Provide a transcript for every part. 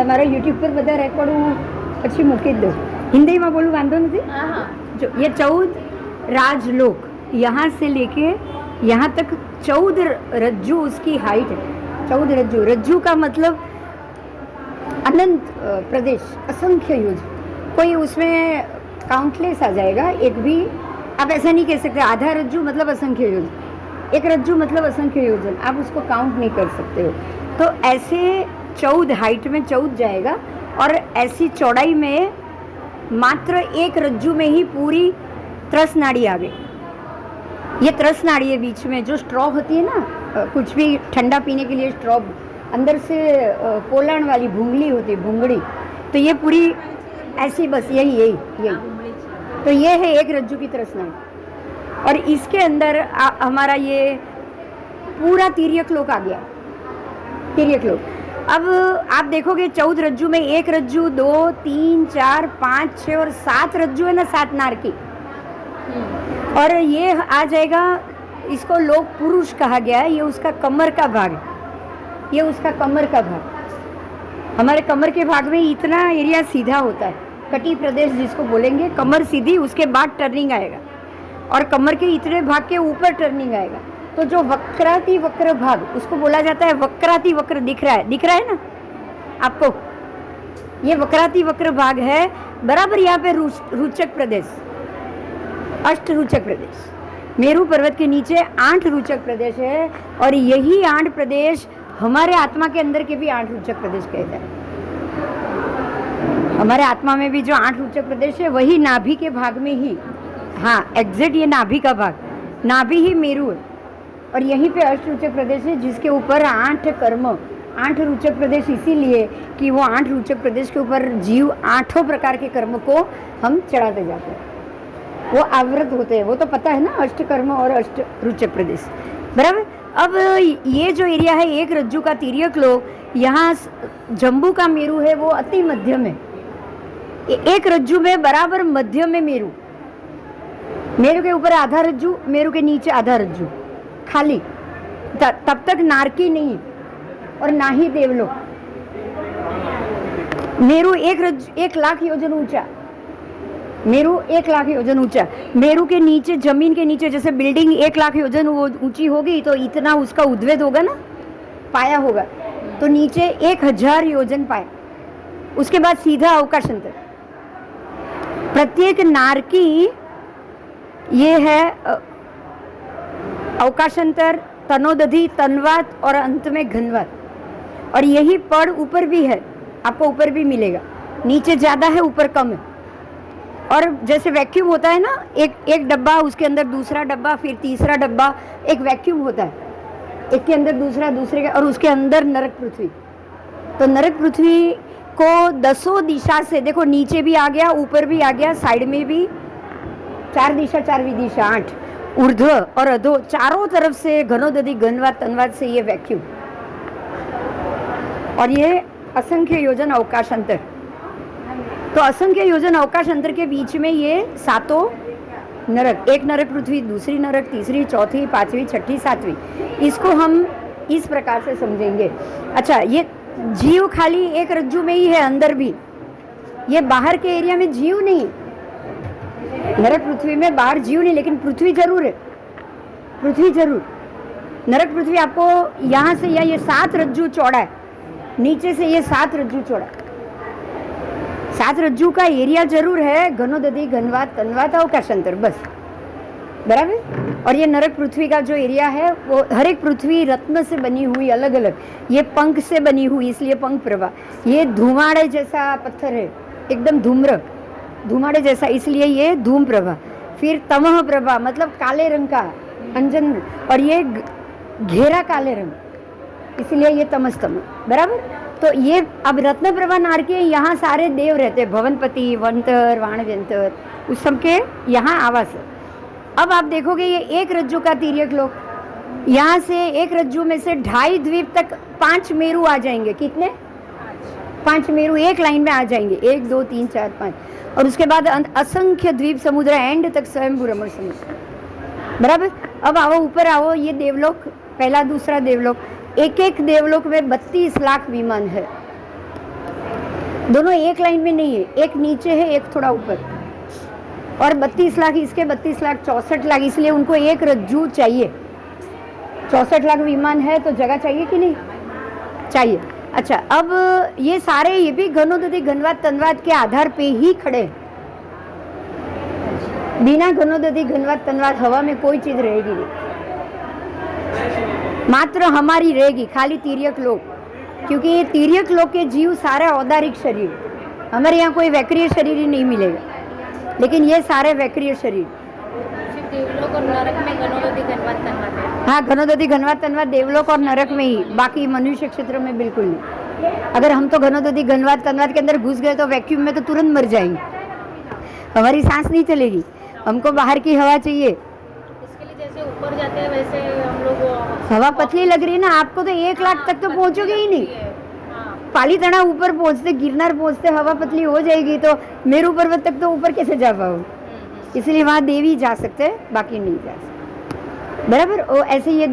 મારા યુટ્યુબ પર બધા રેકોર્ડ હું પછી મૂકી જ દઉં. હિન્દીમાં બોલું, વાંધો નથી. जो ये 14 राजलोक, यहाँ से लेके यहाँ तक 14 रज्जू उसकी हाइट है. 14 रज्जू, रज्जू का मतलब अनंत प्रदेश, असंख्य योजन. कोई उसमें काउंटलेस आ जाएगा. एक भी आप ऐसा नहीं कह सकते आधा रज्जू मतलब असंख्य योजन, एक रज्जू मतलब असंख्य योजन, आप उसको काउंट नहीं कर सकते हो. तो ऐसे 14 हाइट में 14 जाएगा और ऐसी चौड़ाई में मात्र एक रज्जू में ही पूरी त्रस नाड़ी आ गई. ये त्रस नाड़ी है बीच में, जो स्ट्रॉ होती है ना, कुछ भी ठंडा पीने के लिए स्ट्रॉ अंदर से पोलाण वाली भूंगली होती है, भूंगड़ी. तो ये पूरी ऐसी, बस यही यही यही. तो ये है एक रज्जू की त्रस नाड़ी. और इसके अंदर हमारा ये पूरा तिर्यक लोक आ गया. तिर्यक लोक. अब आप देखोगे 14 रज्जू में एक रज्जू, 2, 3, 4, 5, 6 और 7 रज्जू है ना, 7 नार की. और ये आ जाएगा, इसको लोक पुरुष कहा गया है. ये उसका कमर का भाग, ये उसका कमर का भाग. हमारे कमर के भाग में इतना एरिया सीधा होता है, कटी प्रदेश जिसको बोलेंगे. कमर सीधी, उसके बाद टर्निंग आएगा और कमर के इतने भाग के ऊपर टर्निंग आएगा. तो जो वक्राति वक्र भाग, उसको बोला जाता है वक्राति वक्र. दिख रहा है ना आपको, ये वक्राति वक्र भाग है. बराबर यहाँ पे रुचक प्रदेश, अष्ट रुचक प्रदेश. मेरू पर्वत के नीचे 8 रुचक प्रदेश है और यही 8 प्रदेश हमारे आत्मा के अंदर के भी 8 रुचक प्रदेश कहते हैं. हमारे आत्मा में भी जो 8 रुचक प्रदेश है वही नाभि के भाग में ही, हाँ एग्जैक्ट ये नाभि का भाग, नाभि ही मेरू है. और यहीं पे अष्ट रुचक प्रदेश है जिसके ऊपर 8 कर्म, 8 रुचक प्रदेश इसीलिए कि वो 8 रुचक प्रदेश के ऊपर जीव 8 प्रकार के कर्म को हम चढ़ाते जाते हैं. वो आवृत होते हैं, वो तो पता है ना, अष्ट कर्म और अष्ट रुचक प्रदेश. बराबर. अब ये जो एरिया है एक रज्जू का तिर्यक लोक, यहाँ जम्बू का मेरू है वो अति मध्य में. एक रज्जू में बराबर मध्य में मेरू, मेरू के ऊपर आधा रज्जू, मेरू के नीचे आधा रज्जू खाली. तब तक नारकी नहीं और ना ही देवलोक. मेरू 1 लाख योजन ऊंचा, मेरू 1 लाख योजन ऊंचा. मेरू के नीचे, जमीन के नीचे, जैसे बिल्डिंग 1 लाख योजन ऊंची होगी तो इतना उसका उद्वेद होगा ना, पाया होगा. तो नीचे 1000 योजन पाया. उसके बाद सीधा अवकाशांतर. प्रत्येक नारकी ये है अवकाशांतर, तनोदधि, तनवात और अंत में घनवात. और यही पड़ ऊपर भी है, आपको ऊपर भी मिलेगा. नीचे ज़्यादा है, ऊपर कम है. और जैसे वैक्यूम होता है ना, एक डब्बा, उसके अंदर दूसरा डब्बा, फिर तीसरा डब्बा, एक वैक्यूम होता है. एक के अंदर दूसरा, दूसरे के, और उसके अंदर नरक पृथ्वी. तो नरक पृथ्वी को 10 दिशा से, देखो नीचे भी आ गया, ऊपर भी आ गया, साइड में भी 4 दिशा, 4 विदिशा, 8 ऊर्ध्व और अधो, चारों तरफ से घनोदधि, घनवात, तनवात से ये वैक्यूम. और ये असंख्य योजन अवकाशांतर. तो असंख्य योजन अवकाशांतर के बीच में ये 7 नरक, एक नरक पृथ्वी, दूसरी नरक, तीसरी, चौथी, 5वीं, 6ठी, 7वीं. इसको हम इस प्रकार से समझेंगे. अच्छा, ये जीव खाली एक रज्जू में ही है, अंदर भी. ये बाहर के एरिया में जीव नहीं, नरक पृथ्वी में बाहर जीव नहीं, लेकिन पृथ्वी जरूर है, पृथ्वी जरूर. नरक पृथ्वी आपको यहाँ से, या ये 7 रज्जू चौड़ा है, नीचे से ये 7 रज्जू चौड़ा. 7 रज्जू का एरिया जरूर है, घनोदधि, घनवात, तनवात, अवकाशांतर, बस. बराबर. और ये नरक पृथ्वी का जो एरिया है वो हर एक पृथ्वी रत्न से बनी हुई, अलग अलग. ये पंख से बनी हुई, इसलिए पंख प्रभा. ये धुमाड़े जैसा पत्थर है, एकदम धुमाड़े जैसा, इसलिए ये धूम प्रभा. फिर तमह प्रभा मतलब काले रंग का अंजन, और ये घेरा काले रंग, इसलिए ये तमस्तम. बराबर. तो ये अब रत्न प्रभा नार के यहाँ सारे देव रहते हैं, भवनपति, वंतर, वाणव्यंतर, उस सबके यहाँ आवास है. अब आप देखोगे ये एक रज्जू का तिर्यक लोक, यहाँ से एक रज्जू में से 2.5 द्वीप तक 5 मेरू आ जाएंगे. कितने? 5 मेरू एक लाइन में आ जाएंगे, 1, 2, 3, 4, 5. और उसके बाद असंख्य द्वीप समुद्र, एंड तक स्वयं रमण समुद्र. बराबर. अब आओ ऊपर आओ, ये देवलोक, पहला दूसरा देवलोक, एक एक देवलोक में 32 लाख विमान है. दोनों एक लाइन में नहीं है, एक नीचे है एक थोड़ा ऊपर। और 32 लाख इसके, 32 लाख 64 लाख, इसलिए उनको एक रज्जू चाहिए। 64 लाख विमान है तो जगह चाहिए कि नहीं चाहिए। अच्छा, अब ये सारे ये भी घनोदधि घनवाद तन्वाद के आधार पे ही खड़े। बिना घनोदधि घनवाद तन्वाद हवा में कोई चीज रहेगी नहीं, मात्र हमारी रहेगी खाली तिर्यक लोक, क्योंकि ये तिर्यक लोक के जीव सारे औदारिक शरीर, हमारे यहाँ कोई वैक्रिय शरीर ही नहीं मिलेगा, लेकिन ये सारे वैक्रिय शरीर। देवलोक और नरक में घनोदधि घनवाद तन्वाद है। हाँ, घनोदधि घनवाद तन्वाद देवलोक और नरक में ही, बाकी मनुष्य क्षेत्र में बिल्कुल नहीं। अगर हम तो घनोदधि घनवाद तन्वाद के अंदर घुस गए तो वैक्यूम में तो तुरंत मर जाएंगे, हमारी सांस नहीं चलेगी, हमको बाहर की हवा चाहिए। इसके लिए जैसे ऊपर जाते हैं वैसे हम लोग। हवा पतली लग रही है ना आपको, तो 1 लाख तक तो पहुंचोगे ही नहीं। पालीताना ऊपर पहुंचते, गिरनार पहुंचते हवा पतली हो जाएगी, तो मेरू पर्वत तक तो ऊपर कैसे जा पाओ। इसलिए वहाँ देवी जा सकते हैं, बाकी नहीं जा सकते, बराबर। और ऐसे ये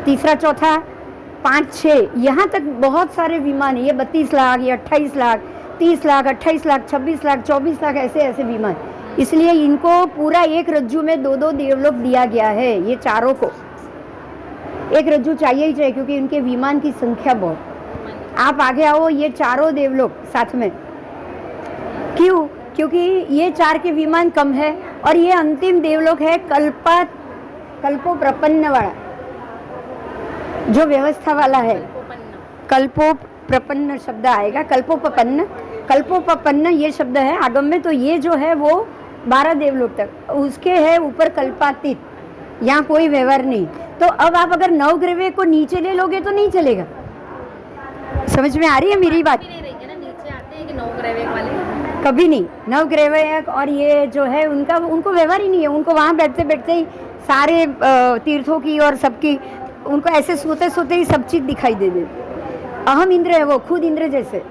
तीसरा चौथा 5 6 यहाँ तक बहुत सारे विमान है। ये 32 लाख, ये 28 लाख, 30 लाख, 28 लाख, 26 लाख, 24 लाख, ऐसे ऐसे विमान। इसलिए इनको पूरा एक रज्जू में 2-2 देवलोक दिया गया है। ये चारों को एक रज्जू चाहिए ही चाहिए, क्योंकि इनके विमान की संख्या बहुत। आप आगे आओ, ये चारों देवलोक साथ में क्यों? क्योंकि ये 4 के विमान कम है, और ये अंतिम देवलोक है कल्पो प्रपन्न वाला, जो व्यवस्था वाला है। कल्पो प्रपन्न शब्द आएगा, कल्पोपपन्न ये शब्द है आगम में। तो ये जो है वो 12 देवलोक तक उसके है, ऊपर कल्पातीत, यहाँ कोई व्यवहार नहीं। तो अब आप अगर नवग्रह को नीचे ले लोगे तो नहीं चलेगा। समझ में आ रही है मेरी बात? नीचे आते हैं कि नवग्रह वाले कभी नहीं। नवग्रह और ये जो है उनको व्यवहार ही नहीं है। उनको वहाँ बैठते बैठते ही सारे तीर्थों की और सबकी, उनको ऐसे सोते सोते ही सब चीज दिखाई दे देती। अहम इंद्र है वो, खुद इंद्र जैसे।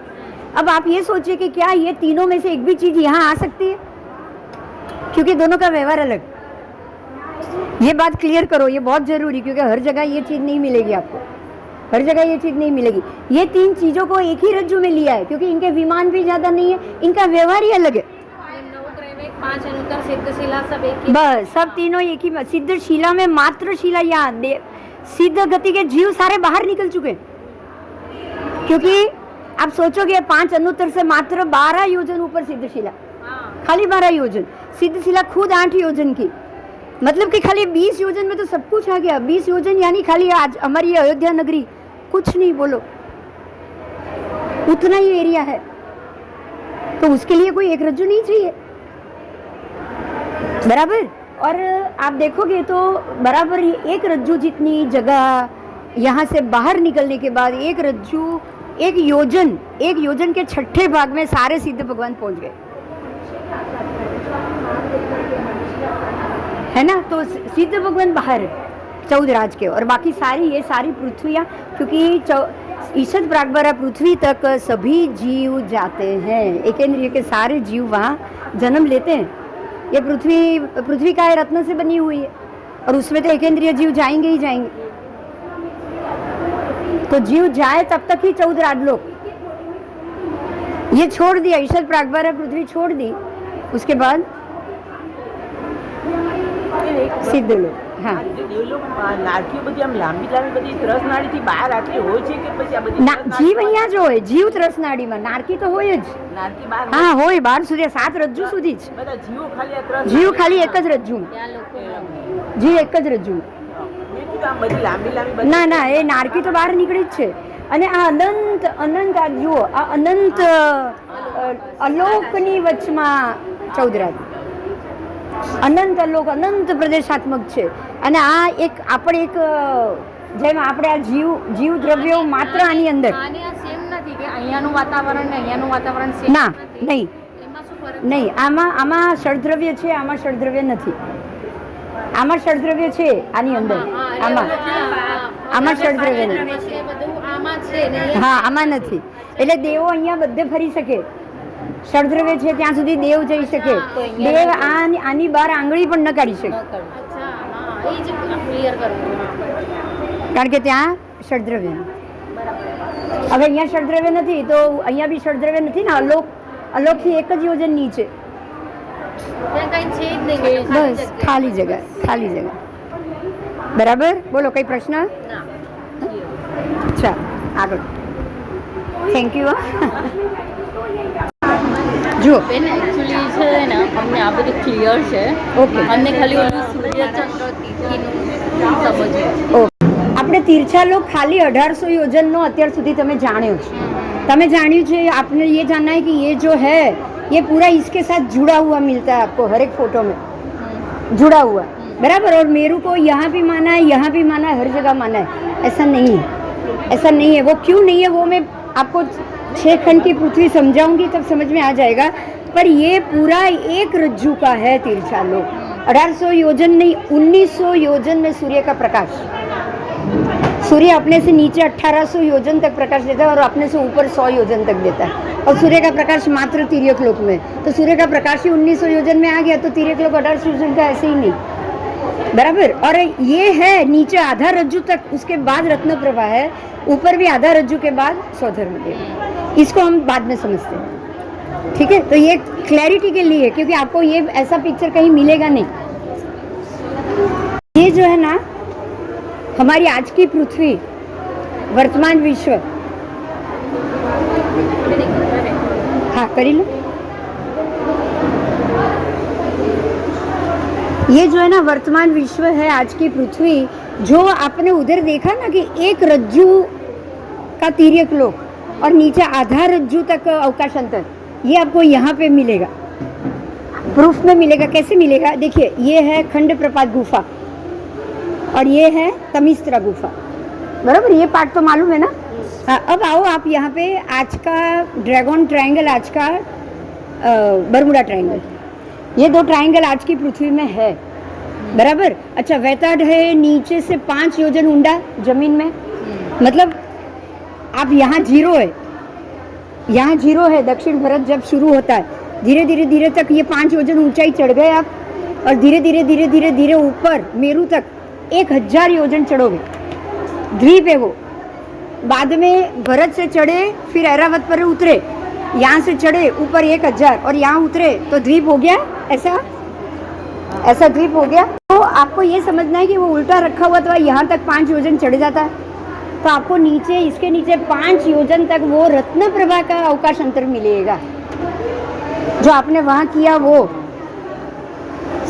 अब आप ये सोचिए कि क्या ये तीनों में से एक भी चीज यहाँ आ सकती है? क्योंकि दोनों का व्यवहार अलग। ये बात क्लियर करो, ये बहुत जरूरी, क्योंकि हर जगह ये चीज नहीं मिलेगी आपको, हर जगह ये चीज नहीं मिलेगी। ये 3 चीजों को एक ही रज्जु में लिया है, क्योंकि इनके विमान भी ज्यादा नहीं है, इनका व्यवहार ही अलग है। 5 अनुत्तर सिद्ध शिला सब एक ही, बस सब तीनों एक ही। सिद्ध शिला में मात्र शिला याद, सिद्ध गति के जीव सारे बाहर निकल चुके, क्योंकि आप सोचोगे 5 अनुत्तर से मात्र 12 योजन ऊपर सिद्ध शिला, खाली 12 योजन। सिद्ध शिला खुद 8 योजन की, मतलब कि खाली 20 योजन में तो सब कुछ आ गया। 20 योजन यानी खाली आज हमारी अयोध्या नगरी, कुछ नहीं बोलो, उतना ही एरिया है। तो उसके लिए कोई एक रज्जु नहीं चाहिए, बराबर। और आप देखोगे तो बराबर एक रज्जु जितनी जगह, यहाँ से बाहर निकलने के बाद एक रज्जु, एक योजन के 6ठे भाग में सारे सिद्ध भगवान पहुंच गए, है ना। तो सिद्ध भगवान बाहर है 14 राज के, और बाकी ये सारी पृथ्वियाँ, क्योंकि ईशद प्रागबरा पृथ्वी तक सभी जीव जाते हैं, एकेंद्रिय के सारे जीव वहाँ जन्म लेते हैं। ये पृथ्वी का रत्न से बनी हुई है, और उसमें तो एकेंद्रिय जीव जाएंगे ही जाएंगे। तो जीव जाए तब तक ही 14 राजलोक। ये छोड़ दिया, ईशद प्रागबरा पृथ्वी छोड़ दी, उसके बाद સિદ્ધ લોક. હા નારકીઓ બધી આમ લાંબી લાંબી બધી ત્રસ નાડીથી બહાર આટલી હોય છે કે પછી આ બધી જીવ અહીંયા જ હોય, જીવ ત્રસનાડીમાં, નારકી તો હોય જ. નારકી બહાર હા હોય, 12 સુધી 7 રજ્જુ સુધી જ. બધા જીવો ખાલી આ ત્રસ જીવ ખાલી એક જ રજ્જુમાં, જીવ એક જ રજ્જુમાં. મેં કીધું આમ બધી લાંબી લાંબી બધી ના ના, એ નારકી તો બહાર નીકળી જ છે. અને આ અનંત અનંત આ જુઓ, આ અનંત અલોકની વચમાં ચૌદરાજ, અનંત અલોક, અનંત પ્રદેશાત્મક છે. અને આ એક આપણે એક જેમ આપણે આ જીવ દ્રવ્યો માત્ર આની અંદર સેમ નથી કે અહીંયાનું વાતાવરણ ને અહીંયાનું વાતાવરણ સેમ ના, નથી. નહીં એમાં શું ફરક? નહીં, આમાં ષડદ્રવ્ય છે, આમાં ષડદ્રવ્ય નથી. આમાં ષડદ્રવ્ય છે આની અંદર, આમાં ષડદ્રવ્ય નથી. છે બધું આમાં છે ને હા, આમાં નથી. એટલે દેવો અહીંયા બધે ફરી શકે, ષડદ્રવ્ય છે ત્યાં સુધી દેવ જઈ શકે. દેવ આની બહાર આંગળી પણ ન કાઢી શકે, અચ્છા, હા, એ જ ક્લિયર કરવું. કારણ કે ત્યાં ષડદ્રવ્ય. હવે અહીંયા ષડદ્રવ્ય નથી તો અહીંયા બી ષડદ્રવ્ય નથી ને, અલોક અલોકથી એક જ યોજન નીચે, ત્યાં કઈ છે જ નહીં, બસ ખાલી જગ્યા, ખાલી જગ્યા. બરાબર, બોલો કઈ પ્રશ્ન? ના. અચ્છા, આગળ. Thank you. જુઓ, બેન એકચ્યુઅલી છે ને અમને આ બધું ક્લિયર છે. ઓકે અમને ખાલી ઓલું સૂર્યચંદ્ર તિથિનું સમજવું. ઓકે. આપણે તીર્થાલોક ખાલી 1800 યોજનનો અત્યાર સુધી તમે જાણ્યો છે. તમે જાन्યું છે, आपने ये जाना है कि ये जो है ये पूरा इसके साथ जुड़ा हुआ मिलता है आपको, हर एक फोटो में जुड़ा हुआ, बराबर. और मेरू को यहाँ भी माना है, यहाँ भी माना है, हर जगह माना है. ऐसा नहीं है, ऐसा नहीं है. वो क्यों नहीं है वो मैं आपको 6 खंड की पृथ्वी समझाऊंगी तब समझ में आ जाएगा. पर ये पूरा एक रज्जू का है तीर्थालोक. 1800 योजन नहीं, 1900 योजन में सूर्य का प्रकाश. सूर्य अपने से नीचे 1800 योजन तक प्रकाश देता है और अपने से ऊपर 100 योजन तक देता है. और सूर्य का प्रकाश मात्र तिर्यक लोक में, तो सूर्य का प्रकाश ही 1900 योजन में आ गया तो तिर्यक लोक 1800 योजन का ऐसे ही नहीं, बराबर. और ये है नीचे आधा रज्जु तक, उसके बाद रत्न प्रभा है, ऊपर भी आधा रज्जु के बाद स्वधर्म देव. इसको हम बाद में समझते हैं, ठीक है. तो ये क्लैरिटी के लिए, क्योंकि आपको ये ऐसा पिक्चर कहीं मिलेगा नहीं. ये जो है ना हमारी आज की पृथ्वी, वर्तमान विश्व, हाँ करी लो. ये जो है ना वर्तमान विश्व है, आज की पृथ्वी. जो आपने उधर देखा ना कि एक रज्जू का तिर्यक लोक और नीचे आधा रज्जू तक अवकाश अंतर, ये आपको यहाँ पे मिलेगा, प्रूफ में मिलेगा. कैसे मिलेगा? देखिए, ये है खंड प्रपात गुफा और ये है तमिस्त्रा गुफा, बराबर. ये पार्ट तो मालूम है ना. हाँ, अब आओ आप यहाँ पे आज का ड्रैगन ट्रायंगल, आज का बरमुडा ट्रायंगल, ये 2 ट्रायंगल आज की पृथ्वी में है, बराबर. अच्छा, वैताड है नीचे से 5 योजन ऊंडा जमीन में, मतलब आप यहाँ 0 है, यहाँ 0 है. दक्षिण भरत जब शुरू होता है, धीरे धीरे धीरे तक ये 5 योजन ऊंचाई चढ़ गए आप, और धीरे धीरे धीरे धीरे धीरे ऊपर मेरू तक 1000 योजन चढ़ोगे. द्वीप है वो. बाद में भरत से चढ़े, फिर ऐरावत पर उतरे, यहाँ से चढ़े ऊपर 1000 और यहाँ उतरे तो द्वीप हो गया. ऐसा ऐसा द्वीप हो गया. तो आपको ये समझना है कि वो उल्टा रखा हुआ तो यहाँ तक 5 योजन चढ़ जाता है, तो आपको नीचे, इसके नीचे 5 योजन तक वो रत्न प्रभा का अवकाश अंतर मिलेगा. जो आपने वहाँ किया वो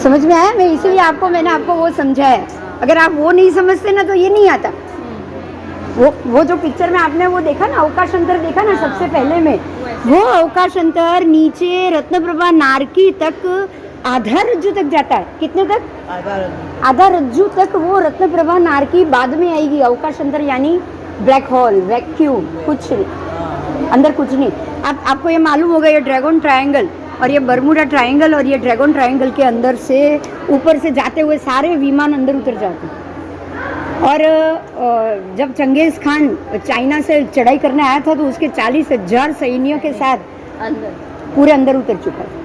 समझ में आया? मैं इसीलिए मैंने आपको वो समझाया. अगर आप वो नहीं समझते ना तो ये नहीं आता. वो जो पिक्चर में आपने वो देखा ना, अवकाश अंतर देखा ना सबसे पहले में, वो अवकाश अंतर नीचे रत्न प्रभा नारकी तक आधा रज्जू तक जाता है. कितने तक? आधा रज्जू तक वो रत्न प्रभा नारकी बाद में आएगी. अवकाश अंतर यानी ब्लैक होल, वैक्यूम, कुछ नहीं, अंदर कुछ नहीं. आपको ये मालूम होगा, ये ड्रैगन ट्रायंगल और ये बरमुडा ट्रायंगल और ये ड्रैगन ट्रायंगल के अंदर से ऊपर से जाते हुए सारे विमान अंदर उतर जाते हैं. और जब चंगेज खान चाइना से चढ़ाई करने आया था तो उसके 40,000 सैनियों के साथ पूरे अंदर उतर चुका है.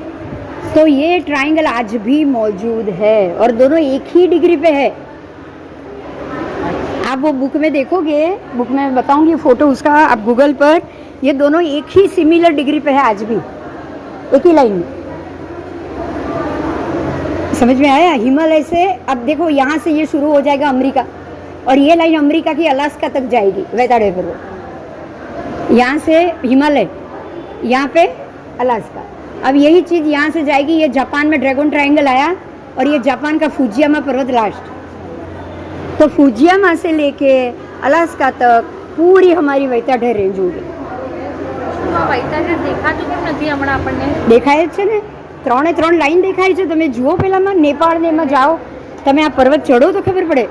तो ये ट्रायंगल आज भी मौजूद है और दोनों एक ही डिग्री पे है. आप वो बुक में देखोगे, बुक में बताऊंगी फोटो उसका, आप गूगल पर, ये दोनों एक ही सिमिलर डिग्री पे है आज भी, एक ही लाइन में. समझ में आया? हिमालय से अब देखो, यहाँ से ये शुरू हो जाएगा अमेरिका और ये लाइन अमेरिका की अलास्का तक जाएगी, वैताडे पर्वत. यहाँ से हिमालय, यहाँ पे अलास्का. अब यही चीज़ यहाँ से जाएगी, ये जापान में ड्रैगन ट्रायंगल आया और ये जापान का फुजियामा पर्वत लास्ट. तो फुजियामा से लेके अलास्का तक पूरी हमारी वैताडे रेंज होगी. વૈતાડર દેખાતું કેમ નથી હમણાં આપણને? દેખાય જ છે ને, 3 લાઈન દેખાય છે. તમે જુઓ પેલામાં, નેપાળ ને એમાં જાઓ, તમે આ પર્વત ચડો તો ખબર પડે.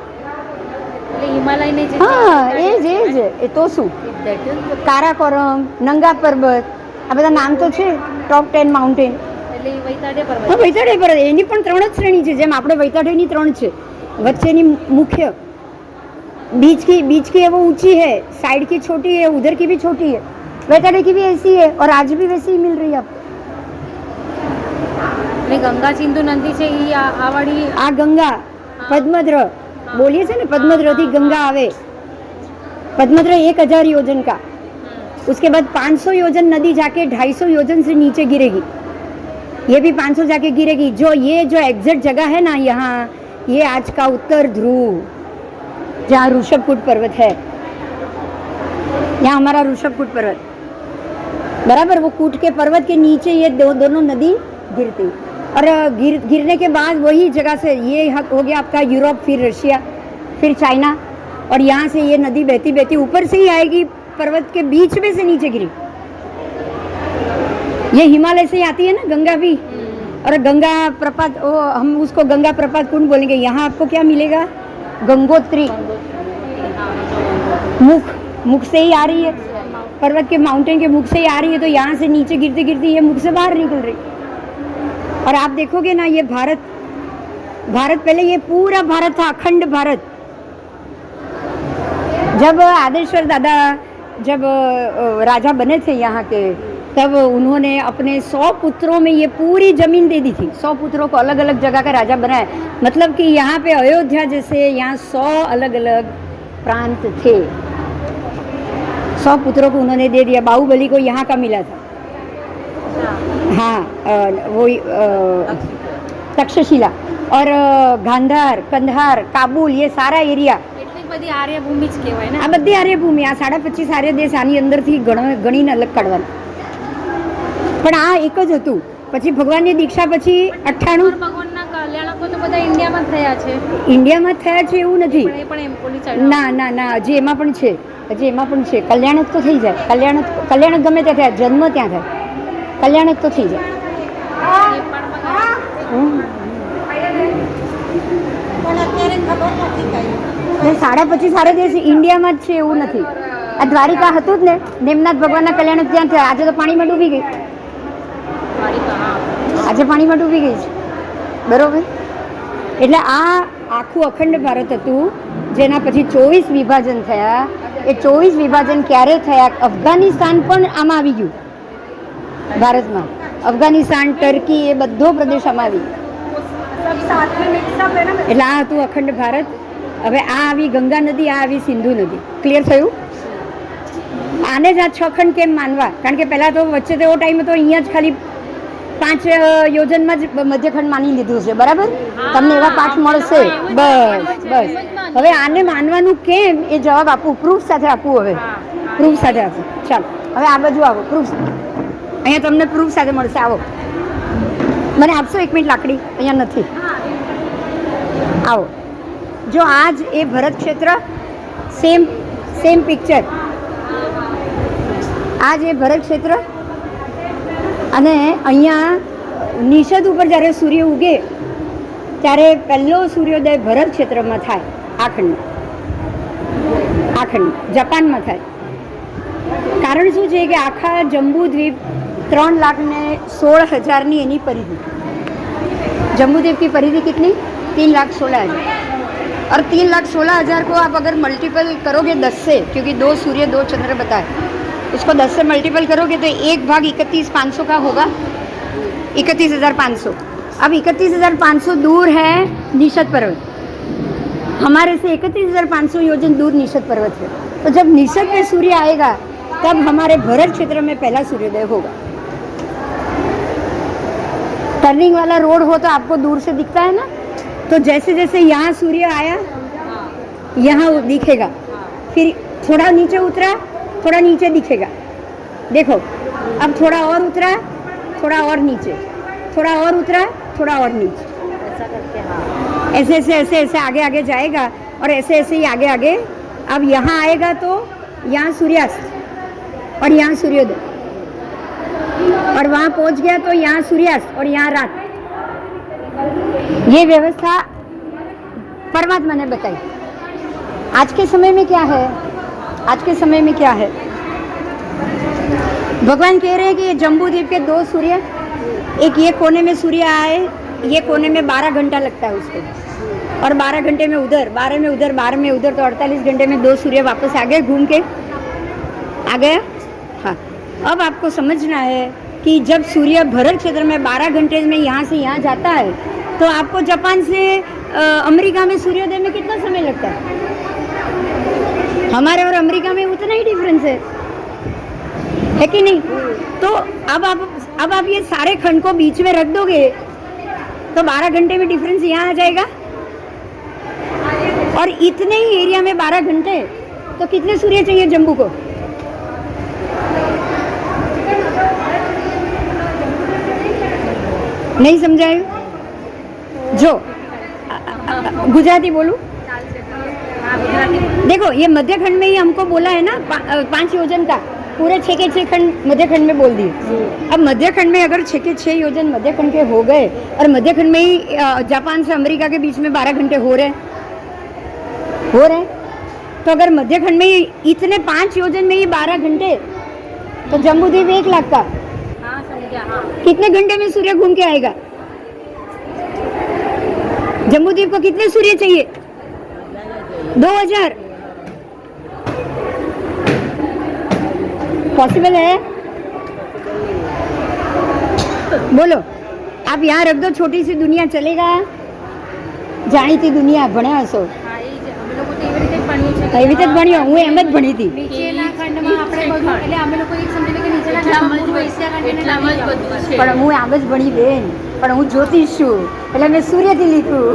એટલે હિમાલયની જે હા, એ જ એ તો શું, કારાકોરમ, નંગા પર્વત, આ બધા નામ તો છે, ટોપ 10 માઉન્ટેન. એટલે વૈતાડે પર્વત. હા, વૈતાડે પર્વત, એની પણ 3 જ શ્રેણી છે. જેમ આપણે વૈતાડેની 3 છે, વચ્ચેની મુખ્ય, बीच की है वो ऊंची है, साइड की छोटी है, उधर की भी छोटी है. वैताडे की भी ऐसी है और आज भी वैसी ही मिल रही है आपको. એટલે ગંગા સિંધુ નદી છે ઈ આ વાળી આ ગંગા પદ્મદ્ર બોલીએ છે ને, પદ્મદ્ર થી ગંગા આવે. પદ્મદ્ર 1000 યોજન का उसके बाद 500 योजन नदी जाके 250 योजन से नीचे गिरेगी, ये भी 500 जाके गिरेगी। जो एग्जैक्ट जगह है ना यहाँ, ये आज का उत्तर ध्रुव, जहाँ ऋषभकूट पर्वत है, यहाँ हमारा ऋषभकूट पर्वत बराबर, वो कूट के पर्वत के नीचे ये दोनों नदी गिरती। और गिरने के बाद वही जगह से ये हो गया आपका यूरोप, फिर रशिया, फिर चाइना, और यहाँ से ये नदी बहती बहती ऊपर से ही आएगी, पर्वत के बीच में से नीचे गिरी। ये हिमालय से आती है ना गंगा भी, और गंगा प्रपात, वो हम उसको गंगा प्रपात कुंड बोलेंगे। यहाँ आपको क्या मिलेगा? गंगोत्री, मुख से ही आ रही है, पर्वत के माउंटेन के मुख से ही आ रही है, तो यहाँ से नीचे गिरती गिरती ये मुख से बाहर निकल रही। और आप देखोगे ना, ये भारत पहले ये पूरा भारत था, अखंड भारत। जब आदेश्वर दादा जब राजा बने थे यहाँ के, तब उन्होंने अपने 100 पुत्रों में ये पूरी जमीन दे दी थी। 100 पुत्रों को अलग अलग जगह का राजा बनाया, मतलब कि यहाँ पे अयोध्या जैसे यहाँ 100 अलग अलग प्रांत थे, 100 पुत्रों को उन्होंने दे दिया। बाहुबली को यहाँ का मिला था, हाँ, वो तक्षशिला और गांधार, कंधार, काबुल, ये सारा एरिया બધી આર્ય ભૂમિ જ કહેવાય ને. આ બધી આર્ય ભૂમિ, આ 25.5 આર્ય દેશ આની અંદરથી ગણીને અલગ કાઢવાના. પણ આ એક જ હતું. પછી ભગવાનની દીક્ષા પછી 98 ભગવાનના કલ્યાણકો તો બધા ઇન્ડિયામાં થયા છે. ઇન્ડિયામાં થયા છે એવું નથી. પણ એ પણ એમ પોલી સાઈડ ના ના ના, હજી એમાં પણ છે, હજી એમાં પણ છે. કલ્યાણક તો થઈ જાય, કલ્યાણક ગમે ત્યાં થાય, જન્મ ત્યાં થાય, કલ્યાણક તો થઈ જાય. પણ અત્યારે ખબર નથી કઈ. 25.5 આર્ય દેશ ઇન્ડિયામાં જ છે એવું નથી. આ દ્વારિકા હતું જ ને, નેમનાથ ભગવાનના કલ્યાણક ત્યાં થયા. આજે તો પાણીમાં ડૂબી ગઈ, આજે પાણીમાં ડૂબી ગઈ છે, બરોબર. એટલે આ આખું અખંડ ભારત હતું, જેના પછી 24 વિભાજન થયા. એ 24 વિભાજન ક્યારે થયા? અફઘાનિસ્તાન પણ આમાં આવી ગયું, ભારતમાં. અફઘાનિસ્તાન, ટર્કી, એ બધો પ્રદેશ આમાં આવી ગયો. એટલે આ હતું અખંડ ભારત. હવે આ આવી ગંગા નદી, આ આવી સિંધુ નદી. ક્લિયર થયું? આને જ આ 6 ખંડ કેમ માનવા? કારણ કે પહેલાં તો વચ્ચે તો એવો ટાઈમ હતો, અહીંયા જ ખાલી 5 યોજનમાં જ મધ્યખંડ માની લીધું છે, બરાબર? તમને એવા પાઠ મળશે. બસ બસ, હવે આને માનવાનું કેમ એ જવાબ આપું, પ્રૂફ સાથે આપું. હવે પ્રૂફ સાથે આપું. ચાલો હવે આ બાજુ આવો, પ્રૂફ. અહીંયા તમને પ્રૂફ સાથે મળશે. આવો, મને આપશો 1 મિનિટ લાકડી? અહીંયા નથી. આવો, જો આજ એ ભરત ક્ષેત્ર, સેમ પિક્ચર. આજ એ ભરત ક્ષેત્ર, અને અહીંયા નિષદ ઉપર જ્યારે સૂર્ય ઉગે ત્યારે પહેલો સૂર્યોદય ભરત ક્ષેત્રમાં થાય. આ ખંડ જાપાનમાં થાય. કારણ શું છે કે આખા જંબુદ્વીપ 3,16,000 એની परिधि. जम्बूद्वीप की परिधि कितनी? 3,16,000. और 3,16,000 को आप अगर मल्टीपल करोगे 10 से, क्योंकि 2 सूर्य 2 चंद्र बताए, इसको 10 से मल्टीपल करोगे तो 1/31,500 का होगा 31,500. अब 31,500 दूर है निषद पर्वत. हमारे से 31,500 योजन दूर निषद पर्वत है. तो जब निषद में सूर्य आएगा तब हमारे भरत क्षेत्र में पहला सूर्योदय होगा. टर्निंग वाला रोड हो तो आपको दूर से दिखता है ना, तो जैसे जैसे यहाँ सूर्य आया यहाँ दिखेगा, फिर थोड़ा नीचे उतरा, थोड़ा नीचे दिखेगा. देखो अब थोड़ा और उतरा, थोड़ा और नीचे, थोड़ा और उतरा, थोड़ा और नीचे, ऐसा करके. हाँ, ऐसे ऐसे ऐसे ऐसे आगे आगे जाएगा. और ऐसे ऐसे ही आगे आगे. अब यहाँ आएगा तो यहाँ सूर्यास्त और यहाँ सूर्योदय, और वहाँ पहुँच गया तो यहाँ सूर्यास्त और यहाँ रात. ये व्यवस्था परमात्मा ने बताई. आज के समय में क्या है? आज के समय में क्या है? भगवान कह रहे हैं कि ये जम्बूद्वीप के 2 सूर्य, एक ये कोने में सूर्य आए, ये कोने में 12 घंटा लगता है उसको, और 12 घंटे में उधर, 12 में उधर, 12 में उधर, तो 48 घंटे में 2 सूर्य वापस आ गए, घूम के आ गया. हाँ, अब आपको समझना है कि जब सूर्य भरत क्षेत्र में 12 घंटे में यहाँ से यहाँ जाता है, तो आपको जापान से अमेरिका में सूर्योदय में कितना समय लगता है? हमारे और अमेरिका में उतना ही डिफरेंस है. है कि नहीं? तो अब आप ये सारे खंड को बीच में रख दोगे तो 12 घंटे में डिफरेंस यहाँ आ जाएगा। और इतने ही एरिया में 12 घंटे, तो कितने सूर्य चाहिए जम्बू को? नहीं समझाયું? जो गुजराती बोलूं? देखो ये मध्य खंड में ही हमको बोला है ना 5 योजन का, पूरे 6 के 6 खंड मध्य खंड में बोल दिए। अब मध्य खंड में अगर 6 के 6 योजन मध्य खंड के हो गए और मध्य खंड में ही जापान से अमेरिका के बीच में 12 घंटे हो रहे, तो अगर मध्य खंड में ही इतने 5 योजन में ही 12 घंटे, तो जम्बूद्वीप 1 लाख का हाँ समझा। हाँ कितने घंटे में सूर्य घूम के आएगा? जम्बूद्वीप को कितने सूर्य चाहिए? 2000 पॉसिबल है? बोलो, आप यहाँ रख दो, छोटी सी दुनिया चलेगा? જાણીતી દુનિયા ભણ્યા હશો? હા એ જ અમે લોકો તો એવી રીતે જ ભણ્યું છે કે એવી રીતે જ ભણ્યો, હું એમ જ ભણી હતી. નીચેના ખંડમાં આપણે બધું એટલે અમે લોકો એક સમજીએ કે નીચેના ખંડમાં પૂર્વ એશિયા ખંડ અને એટલામાં જ બધું છે. પણ હું આમ જ ભણી બેન, પણ હું જ્યોતિષ છું એટલે મેં સૂર્યથી લીધું.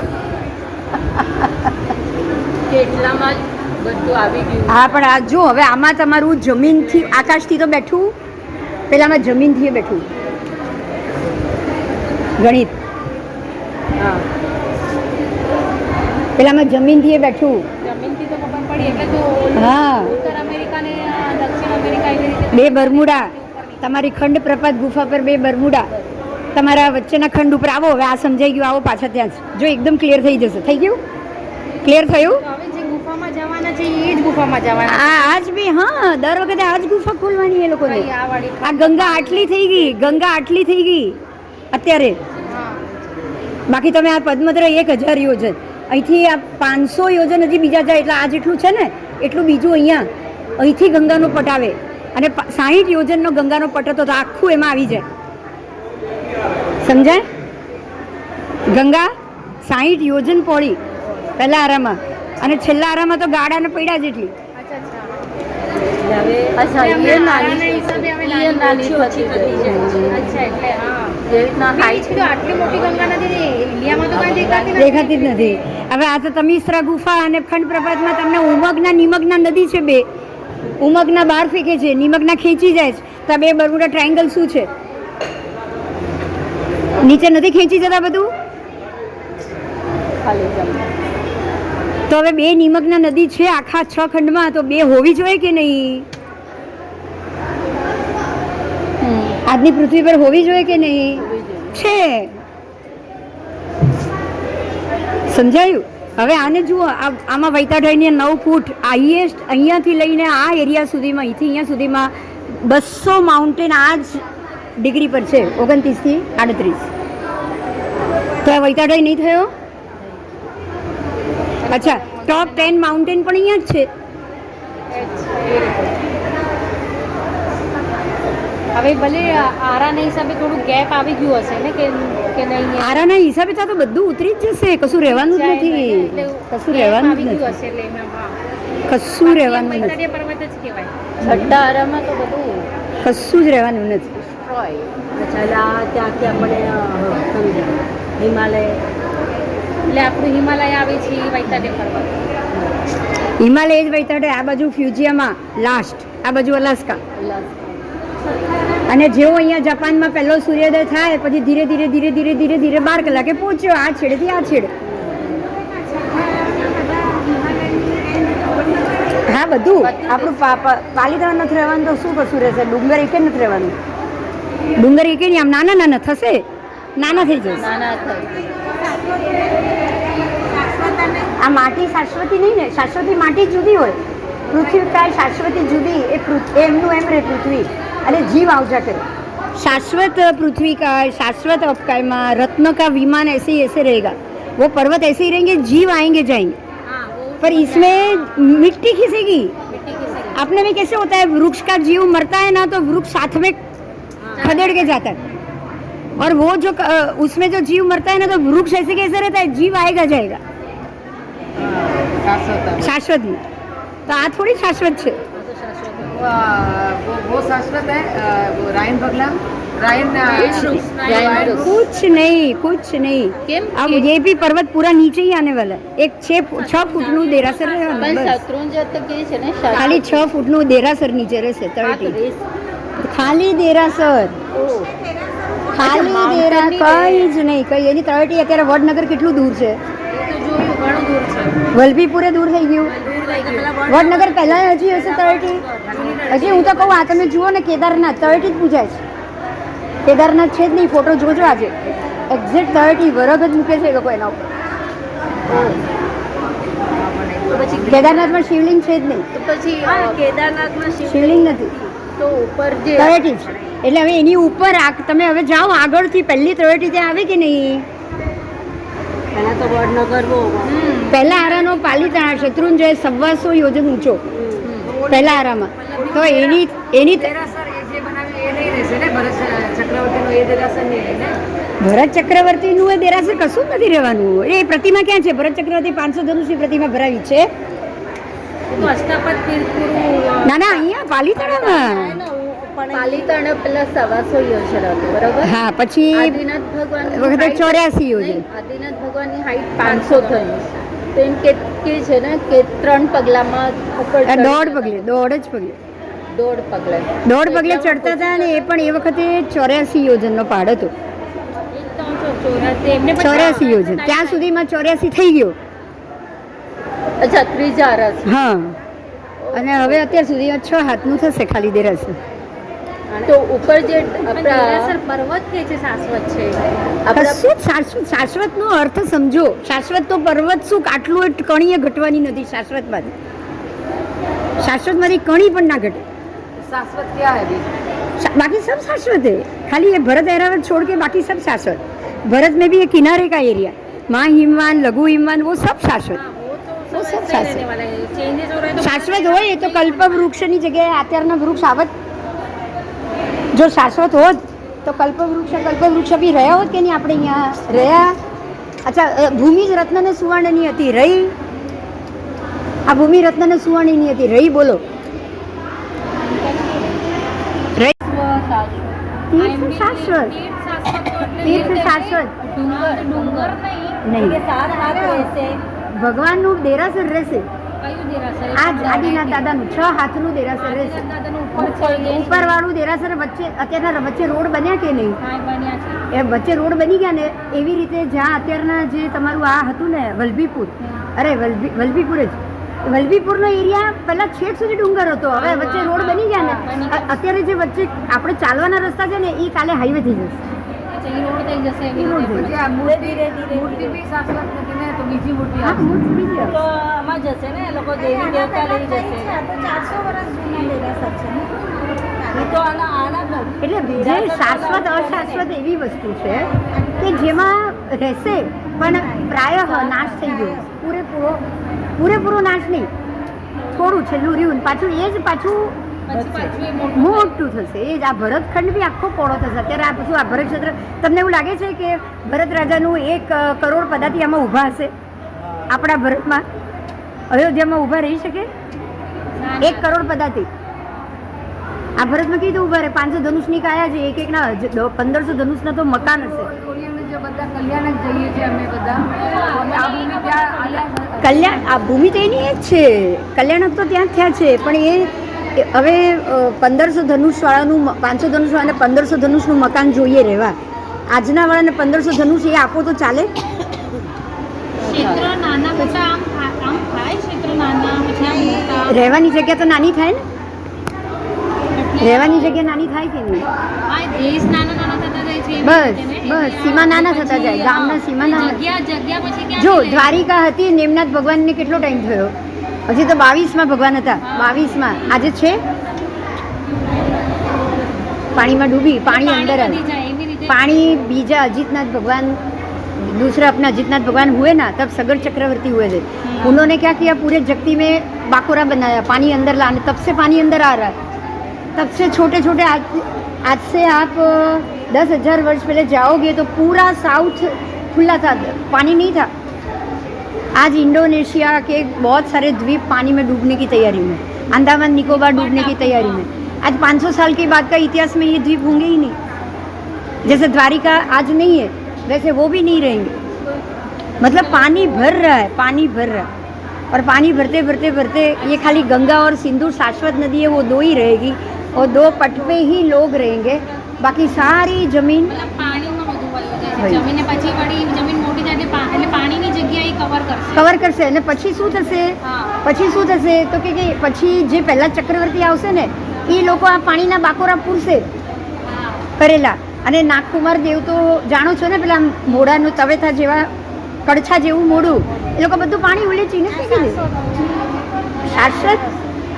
કેટલામાં જ બધું આવી ગયું. હા પણ આ જો હવે આમાં તમારું જમીનથી આકાશથી તો બેઠું, પેલામાં જમીનથી બેઠું ગણિત, હા પેલામાં જમીનથી બેઠું. જમીનથી તો ખબર પડી એટલે તો હા ઉત્તર અમેરિકા ને દક્ષિણ અમેરિકા એવી રીતે 2 બરમુડા, તમારી ખંડ પ્રપાત ગુફા પર 2 બરમુડા, તમારા વચ્ચેના ખંડ ઉપર આવો. હવે આ સમજાઈ ગયું, આવો પાછા ત્યાં જ, જો એકદમ ક્લિયર થઈ જશે. થઈ ગયું? ક્લિયર થયું? તો હવે જે ગુફામાં જવાના છે એ જ ગુફામાં જવાના આજ બી હા, દર વખતે આજ ગુફા ખોલવાની એ લોકોને. છે. આ વાળી આ ગંગા આટલી થઈ ગઈ, ગંગા આટલી થઈ ગઈ અત્યારે. હા બાકી તમે આ પદ્મત્ર 1000 યોજન, અહીંથી આ 500 યોજન હજી બીજા જાય, એટલે આ જેટલું છે ને એટલું બીજું અહીંયા અહીંથી ગંગાનો પટ આવે, અને 60 યોજનનો ગંગાનો પટ હતો તો આખું એમાં આવી જાય. સમજાય? ગંગા 60 યોજન પહોળી પહેલા આરામાં, અને છેલ્લા આરામાં તો ગાડાને પડ્યા જેટલી. અચ્છા અચ્છા હવે અચ્છા એટલે એ અમે નાની આરાના હિસાબે હવે એ નાની નાની ઓછી થતી જાય. અચ્છા એટલે હા જે રીતના મેં એ જ કીધું આટલી મોટી ગંગા નથી ને ઇન્ડિયામાં તો કાંઈ દેખાતી જ નથી. હવે આ તો તમિશ્રા ગુફા અને ખંડ પ્રપાતમાં તમને ઉમગના નિમગના નદી છે 2, ઉમગના બહાર ફેંકે છે, નિમગના ખેંચી જાય છે. તો આ 2 બરમુડા ટ્રાયંગલ શું છે? નીચે નથી ખેંચી જતા બધું? ખાલી જમીન. તો હવે 2 નિમગના નદી છે આખા 6 ખંડમાં, તો 2 હોવી જોઈએ કે નહીં? આજની પૃથ્વી પર હોવી જોઈએ કે નહીં? છે. સમજાયું? હવે આને જુઓ, આમાં વૈતાઢાઈની 9 ફૂટ હાઈએસ્ટ, અહીંયાથી લઈને આ એરિયા સુધીમાં, અહીંથી અહીંયા સુધીમાં 200 માઉન્ટેન આ જ ડિગ્રી પર છે, 29 થી 38. તો આ વૈતાઢાઈ નહીં થયો? અચ્છા, ટોપ 10 માઉન્ટેન પણ અહીંયા જ છે. હવે ભલે આરાના હિસાબે થોડું ગેપ આવી ગયું હશે ને કે નહીં આરાના હિસાબે તો આ તો બધું ઉતરી જ જશે, કશું રહેવાનું જ નથી, કશું રહેવાનું જ આવી ગયું નથી, હશે એટલે એમાં હા કશું રહેવાનું નથી, વૈતરણીય પર્વત જ કહેવાય. છઠ્ઠા આરામાં તો બધું કશું જ રહેવાનું નથી. destroy. અચ્છા એટલે આ ત્યાંથી આપણે સમજા હિમાલય એટલે આપણું હિમાલય આવે છે એ વૈતરણીય પર્વત. હિમાલય જ વૈતાડે, આ બાજુ ફ્યુજીયામાં લાસ્ટ, આ બાજુ અલાસ્કા. અને જેવો અહીંયા જાપાનમાં પહેલો સૂર્યોદય થાય પછી ધીરે ધીરે ધીરે ધીરે ધીરે ધીરે 12 કલાકે પહોંચ્યો આ છેડેથી આ છેડે. હા બધું આપણું પાલીતાણા નથી રહેવાનું તો શું કશું રહેશે? ડુંગર એકે નથી રહેવાનું, ડુંગર એકે નહીં, આમ નાના નાના થશે, નાના થઈ જશે. નાના થાય. આ માટી શાશ્વતી નહીં ને, શાશ્વતી માટી જુદી હોય, પૃથ્વી કાય શાશ્વતી જુદી, એમનું એમ રહે પૃથ્વી, અને जीव आवजा करे. शाश्वत पृथ्वी का, शाश्वत अवकाश में रत्न का विमान ऐसे ही ऐसे रहेगा, वो पर्वत ऐसे ही रहेंगे, जीव आएंगे जाएंगे, हाँ वो पर इसमें मिट्टी खिसेगी. मिट्टी किसी अपने में कैसे होता है, वृक्ष का जीव मरता है ना तो वृक्ष साथ में खदेड़ के जाता है, और वो जो उसमें जो जीव मरता है ना तो वृक्ष ऐसे कैसे रहता है, जीव आएगा जाएगा शाश्वत में. तो आ थोड़ी शाश्वत है, वो शाश्वत है, वो रायन बगला, रायन कुछ नहीं अब ये भी पर्वत पूरा नीचे ही आने वाला है एक 6 ફૂટનું દેરાસર રહેવાનું પણ બસ. શત્રુંજય તો કે છે ને ખાલી 6 ફૂટનું દેરાસર નીચે રહેશે 30 ખાલી દેરાસર ખાલી દેરા કઈ જ નહીં કઈ એની 30 અત્યારે વડનગર કેટલું દૂર છે વલભીપુરે દૂર થઈ ગયું વડનગર પહેલા હજી હશે 30 હજી હું તો કહું આ તમે જુઓ ને કેદારનાથ 30 જ પૂજાય છે કેદારનાથ છે જ નહીં ફોટો જોજો આજે એક્ઝેક્ટ 30 વરગ જ મૂકે છે એ લોકો એના ઉપર કેદારનાથમાં શિવલિંગ છે જ નહીં તો પછી કેદારનાથમાં શિવલિંગ નથી તો ઉપર જે 30 જ એટલે હવે એની ઉપર તમે હવે જાઓ આગળથી પહેલી 30 ત્યાં આવે કે નહીં પહેલા તો વડનગર પહેલા આરાનો પાલીતાણા શત્રુંજય 125 યોજન ઊંચો પહેલા આરામાં તો એની દેરાસર એ જે બનાવ્યું એ નહીં રહેશે ને, ભરત ચક્રવર્તીનું એ દેરાસર નહીં રહે ને. ભરત ચક્રવર્તીનું એ દેરાસર કશું જ નથી રહેવાનું એ પ્રતિમા ક્યાં છે ભરત ચક્રવર્તી 500 ધનુષની પ્રતિમા ભરાવી છે ના અહીંયા પાલીતાણામાં પાલીતાણા પેલા 125 યોજન હતું બરાબર. હા પછી આદિનાથ ભગવાન વખતે 84 યોજન આદિનાથ ભગવાનની હાઈટ 500 ધનુષ તો એમ કે છે ને કે 3 પગલામાં ઉપર દોઢ જ પગલે દોઢ પગલે ચડતા હતા અને એ પણ એ વખતે 84 યોજનનો પહાડ હતો 84 યોજન ત્યાં સુધીમાં 84 થઈ ગયો અચ્છા ત્રીજા રસ હા અને હવે અત્યાર સુધીમાં 6 હાથનું થશે ખાલી દેરાસર તો ઉપર જે પર્વત કે છે શાશ્વત છે કશું જ શાશ્વતનો અર્થ સમજો શાશ્વત તો પર્વત શું આટલું કણીએ ઘટવાની નથી શાશ્વતમાંથી કણી પણ ના ઘટે शाश्वत क्या है अभी? बाकी सब शाश्वत है खाली ये भरत एरावत छोड़ के बाकी सब शाश्वत भरत में भी ये किनारे का एरिया माँ हिमवान लघु हिमवान वो सब शाश्वत वो सब शाश्वत હોય એ તો કલ્પ વૃક્ષની જગ્યાએ અત્યારના વૃક્ષ આવત જો શાશ્વત હોત તો કલ્પ વૃક્ષ બી રહ્યા હોત કે નહીં આપણે અહીંયા રહ્યા અચ્છા ભૂમિ જ રત્નને સુવર્ણની હતી રહી આ ભૂમિ રત્નને સુવર્ણની હતી રહી બોલો तीर्थ शाश्वत નહીં ભગવાનનું દેરાસર રહેશે આ આદિનાથ દાદાનું 6 હાથનું દેરાસર રહેશે ઉપરવાળું દેરાસર વચ્ચે અત્યારના વચ્ચે રોડ બન્યા કે નહીં એ વચ્ચે રોડ બની ગયા ને એવી રીતે જ્યાં અત્યારના જે તમારું આ હતું ને વલભીપુર અરે વલભીપુર જ વલભીપુરનો એરિયા પહેલા છેક સુધી ડુંગર હતો હવે વચ્ચે રોડ બની ગયા ને અત્યારે જે વચ્ચે આપણે ચાલવાના રસ્તા છે ને એ કાલે હાઈવે થઈ જશે પછી આ મૂર્તિ બી શાશ્વત નથી ને, તો બીજી મૂર્તિ હા, આવશે. મૂર્તિ બીજી આવશે. તો આમાં જશે ને એ લોકો દેવી દેવતા લઈ જશે 400 વર્ષ જૂના દેરાસર છે ને એ તો આના એટલે જે શાશ્વત અશાશ્વત એવી વસ્તુ છે કે જેમાં રહેશે પણ પ્રાયઃ નાશ થઈ ગયો પૂરેપૂરો નાશ નહીં થોડું છેલ્લું રહ્યું પાછું એ જ પાછું મોટું થશે એ જ આ ભરતખંડ બી આખો પોળો થશે અત્યારે આ શું આ ભરત ક્ષેત્ર તમને એવું લાગે છે કે ભરત રાજાનું 1 કરોડ પદાથી આમાં ઊભા હશે આપણા ભરતમાં અયોધ્યામાં ઊભા રહી શકે 1 કરોડ પદાથી આ ભરતમાં કીધું ઊભા રહે 500 ધનુષની કાયા છે એક એકના 1500 ધનુષના તો મકાન હશે ઓરિયન્ટલ જે બધા કલ્યાણ જ જઈએ છીએ અમે બધા આ ભૂમિ ત્યાં કલ્યાણ આ ભૂમિ તો એની એ જ છે કલ્યાણક તો ત્યાં થયા છે પણ એ હવે 1500 ધનુષવાળાનું 500 ધનુષવાળાને 1500 ધનુષનું મકાન જોઈએ રહેવા આજના વાળાને 1500 ધનુષ એ આપો તો ચાલે ક્ષેત્ર નાના મોટા આમ થાય ક્ષેત્ર નાના પછી આમ મોટા રહેવાની જગ્યા તો નાની થાય ને રહેવાની જગ્યા નાની થાય કે નહીં આ દેશ નાના થતા જાય છે બસ સીમા નાના થતા જાય ગામના સીમા નાના જગ્યા પછી ક્યાં જો દ્વારિકા હતી નેમનાથ ભગવાનને કેટલો ટાઈમ થયો હજી તો 22માં ભગવાન હતા 22માં આજે છે પાણીમાં ડૂબી પાણી અંદર વધી જાય એવી રીતે पानी बीजा अजितनाथ भगवान दूसरा अपना अजितनाथ भगवान हुए ना तब सगर चक्रवर्ती हुए थे उन्होंने क्या किया पूरे जगती में बाकोरा बनाया पानी अंदर लाने तब से पानी अंदर आ रहा है तब से छोटे छोटे आज से आप 10,000 वर्ष पहले जाओगे तो पूरा साउथ खुला था पानी नहीं था आज इंडोनेशिया के बहुत सारे द्वीप पानी में डूबने की तैयारी में अंडमान निकोबार डूबने की तैयारी में। आज 500 साल के बाद का इतिहास में ये द्वीप होंगे ही नहीं। जैसे द्वारिका आज नहीं है, वैसे वो भी नहीं रहेंगे। मतलब पानी भर रहा है, पानी भर रहा है, और पानी भरते भरते भरते ये खाली गंगा और सिंधु शाश्वत नदी है, वो दो ही रहेगी, और 2 पट पे ही लोग रहेंगे, बाकी सारी जमीन મતલબ પાણીમાં બધું વયું જાય વયું. છે. જમીનને પછી વળી જમીન મોટી થાય એટલે એટલે પાણીની જગ્યા એ કવર કરશે. કવર કરશે. અને પછી શું થશે? હા. પછી શું થશે તો કે પછી જે પહેલા ચક્રવર્તી આવશે ને એ લોકો આ પાણીના બાકોરા પૂરશે હા. કરેલા. અને નાગકુમાર દેવ તો જાણો છો ને, પેલા મોઢાનું તવેથા જેવા કડછા જેવું મોઢું, એ લોકો બધું પાણી ઉલેચીને ફેંકી દે. શાશ્વત